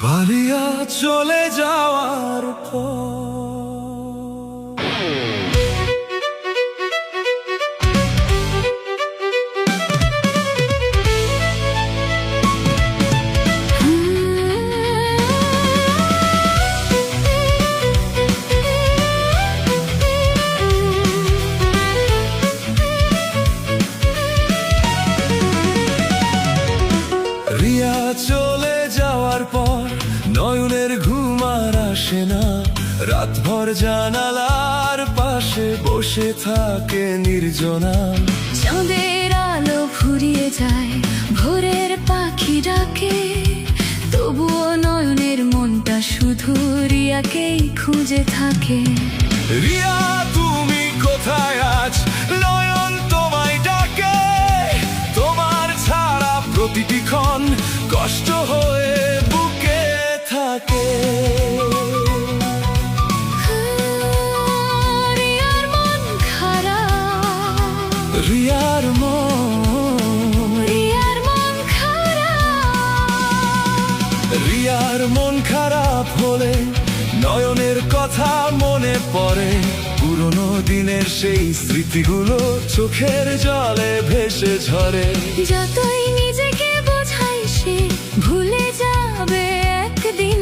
বালিয়া চলে যাওয়ার পর রিয়া চলে যাওয়ার পর নয়নের ঘুম আর আসে না। রাতভর জানালার পাশে বসে থাকে নির্জনা। চাঁদের আলো ফুরিয়ে যায়, ভোরের পাখি ডাকে, তবুও নয়নের মনটা শুধু রিয়াকেই খুঁজে থাকে। রিয়া তুমি কোথায় আজ? নয়ন তোমায় ডাকে। তোমার ছাড়া প্রতিটি ক্ষণ কষ্ট হয়ে বুকে থাকে। রিয়ার মন খারাপ, রিয়ার মন খারাপ। রিয়ার মন খারাপ হলে নয়নের কথা মনে পড়ে। পুরনো দিনের সেই স্মৃতিগুলো চোখের জলে ভেসে ঝরে। যতই নিজেকে বোঝাই সে ভুলে যাবে একদিন,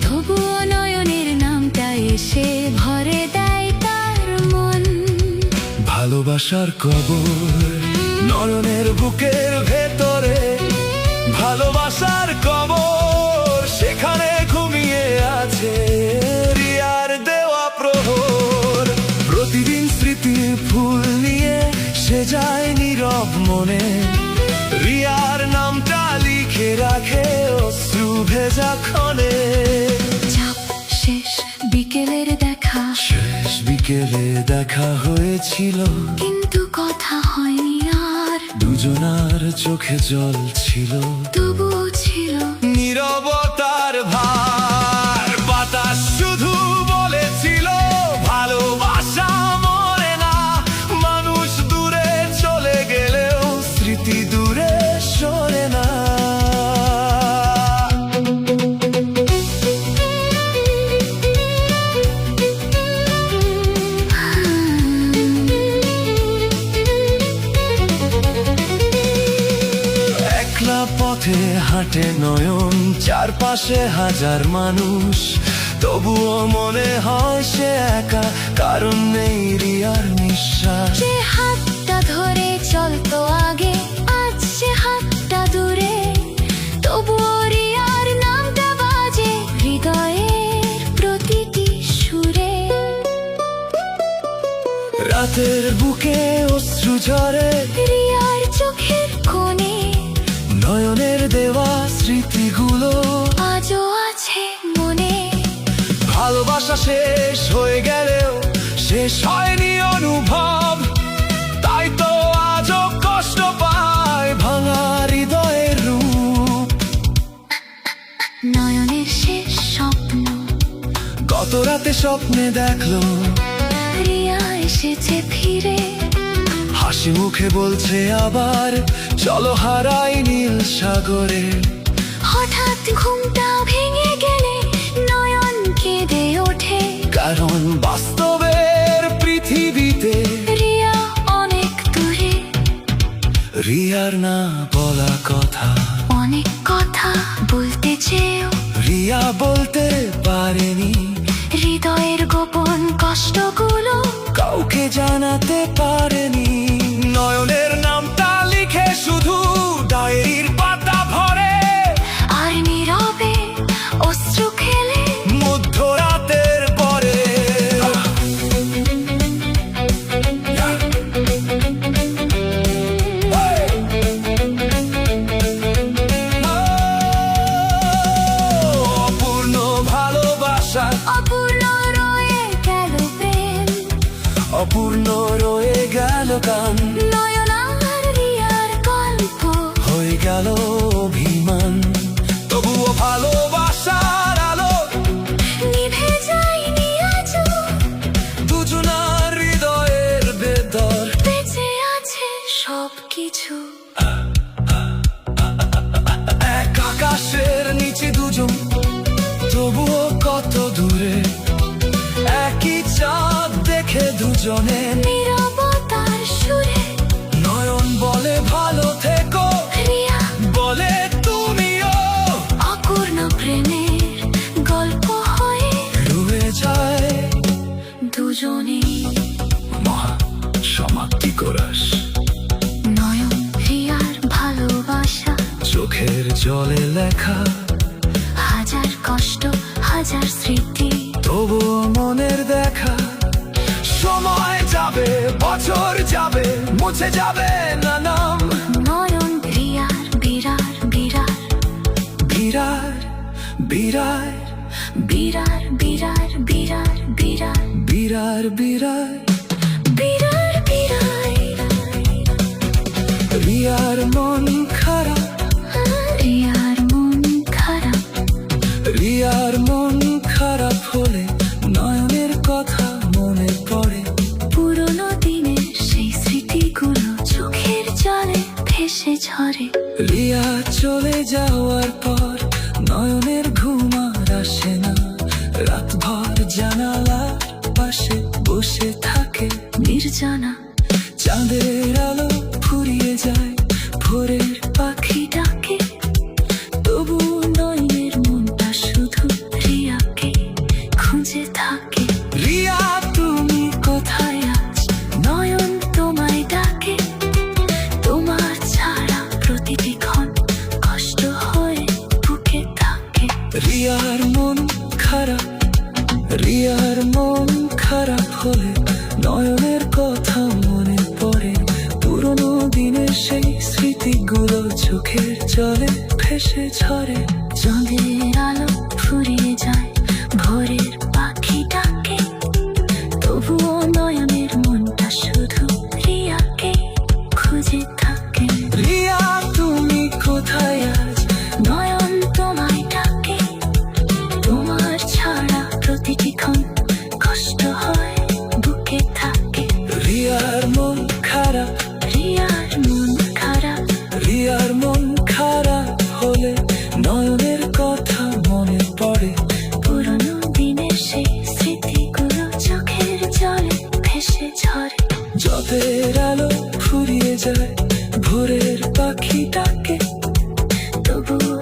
তবুও নয়নের নামটা এসে ভরে দেয় তার মন। ভালোবাসার কবর নয়নের বুকের ভেতরে। ভালোবাসার কবর সেখানে ঘুমিয়ে আছে রিয়ার দেওয়া প্রহর। প্রতিদিন স্মৃতির ফুল নিয়ে সে যায় নীরব মনে। রিয়ার নামটা লিখে রাখে অশ্রু ভেজা ক্ষণে। চাপ শেষ বিকেলের দেখা, শেষ বিকেলে দেখা হয়েছিল, কিন্তু কথা হয়নি আর। দুজনার চোখে জল ছিল, তবুও ছিল নীরবতার ভার। বাতাস শুধু বলেছিল ভালোবাসা মরে না। মানুষ দূরে চলে গেলেও স্মৃতি দূরে সরে না। একলা পথে হাঁটে নয়ন, চারপাশে হাজার মানুষ, তবুও মনে হয় সে একা, কারণ নেই রিয়ার নিঃশ্বাস। যে হাতটা ধরে চলতো আগে, আজ সে হাতটা দূরে, তবুও রিয়ার নামটা বাজে হৃদয়ের প্রতিটি সুরে। রাতের বুকে অশ্রু ঝরে, রিয়ার চোখের কোণে নয়নের দেওয়া স্মৃতিগুলো আজও আছে মনে। ভালোবাসা শেষ হয়ে গেলেও শেষ হয়নি অনুভব। তাই তো আজও কষ্ট পায় ভাঙা হৃদয়ের রূপ। নয়নের শেষ স্বপ্ন গত রাতে স্বপ্নে দেখলো রিয়া এসেছে ফিরে। হাসি মুখে বলছে আবার চলো হারাই নীল সাগরে। হঠাৎ ঘুমটা ভেঙে গেলে নয়ন কেঁদে ওঠে, কারণ বাস্তবের পৃথিবীতে রিয়া অনেক দূরে। রিয়ার না বলা কথা, অনেক কথা বলতে চেয়েও রিয়া বলতে পারেনি। হৃদয়ের গোপন কষ্টগুলো কাউকে জানাতে পারেনি। নয়নের নামটা লিখে শুধু ডায়েরির পাতা ভরে, আর নীরবে অশ্রু খেলে মধ্যরাতের পরে। অপূর্ণ ভালোবাসা, অপূর্ণ রয়ে গেল প্রেম, অপূর্ণ রয়ে গেল গান, নয়ন আর রিয়ার গল্প হয়ে গেল অভিমান। তবুও ভালোবাসার আলো নিভে যায়নি আজও, দুজনার হৃদয়ের ভেতর বেঁচে আছে সব কিছু। এক আকাশের নিচে দুজন, তবুও কত দূরে, একই চাঁদ দেখে দুজনে নীরবতার সুরে নয়ন বলে ভালো থেকো, রিয়া বলে তুমিও অপূর্ণ প্রেমের গল্প হয়ে রয়ে যায় দুজনেই। মহা সমাপ্তি কোরাস, নয়ন রিয়ার ভালোবাসা, চোখের জলে লেখা, হাজার কষ্ট হাজার স্মৃতি, তবুও মনের দেখা। সময় যাবে, বছর যাবে, মুছে যাবে না নাম। নয়ন রিয়ার বিরার বিরার বিরার বিরার বিরার বিরার বিরার বিরার বিরার বিরার বিরার বিরার। রিয়ার মন খারাপ, রিয়ার মন খারাপ, রিয়ার মন খারাপ হলে নয়নের কথা মনে পড়ে। পুরোনো দিনের সেই স্মৃতিগুলো চোখের জলে ভেসে ঝরে। রিয়া চলে যাওয়ার পর নয়নের ঘুম আর আসে না, রাতভর জানালার পাশে বসে থাকে নির্জনা, চাঁদের আলো ফুরিয়ে যায়, ভোরের পাখি ডাকে, তবু নয়নের মনটা শুধু রিয়াকে খুঁজে থাকে। রিয়া তুমি কোথায় আজ নয়ন তোমায় ডাকে, তোমার ছাড়া প্রতিটি ক্ষণ কষ্ট হয়ে বুকে থাকে। রিয়ার মন খারাপ, রিয়ার মন খারাপ হলে নয়নের কথা মনে পড়ে। পুরোনো দিনের সেই স্মৃতিগুলো চোখের জলে ভেসে ঝরে। চাঁদের আলো ফুরিয়ে যায়, ভোরের পাখি ডাকে, তবুও নয়নের মনটা শুধু রিয়াকে খুঁজে থাকে। রিয়া তুমি কোথায় আজ, নয়ন তোমায় ডাকে, তোমার ছাড়া প্রতিটি ক্ষণ কষ্ট হয় বুকে থাকে। রিয়ার মন খারাপ, রিয়ার মন খারাপ, রিয়ার মন খারাপ হলে নয়নের কথা মনে পড়ে। পুরোনো দিনের সেই স্মৃতিগুলো চোখের জলে ভেসে ঝরে। যতের আলো ফুরিয়ে যায়, ভোরের পাখি ডাকে, তবুও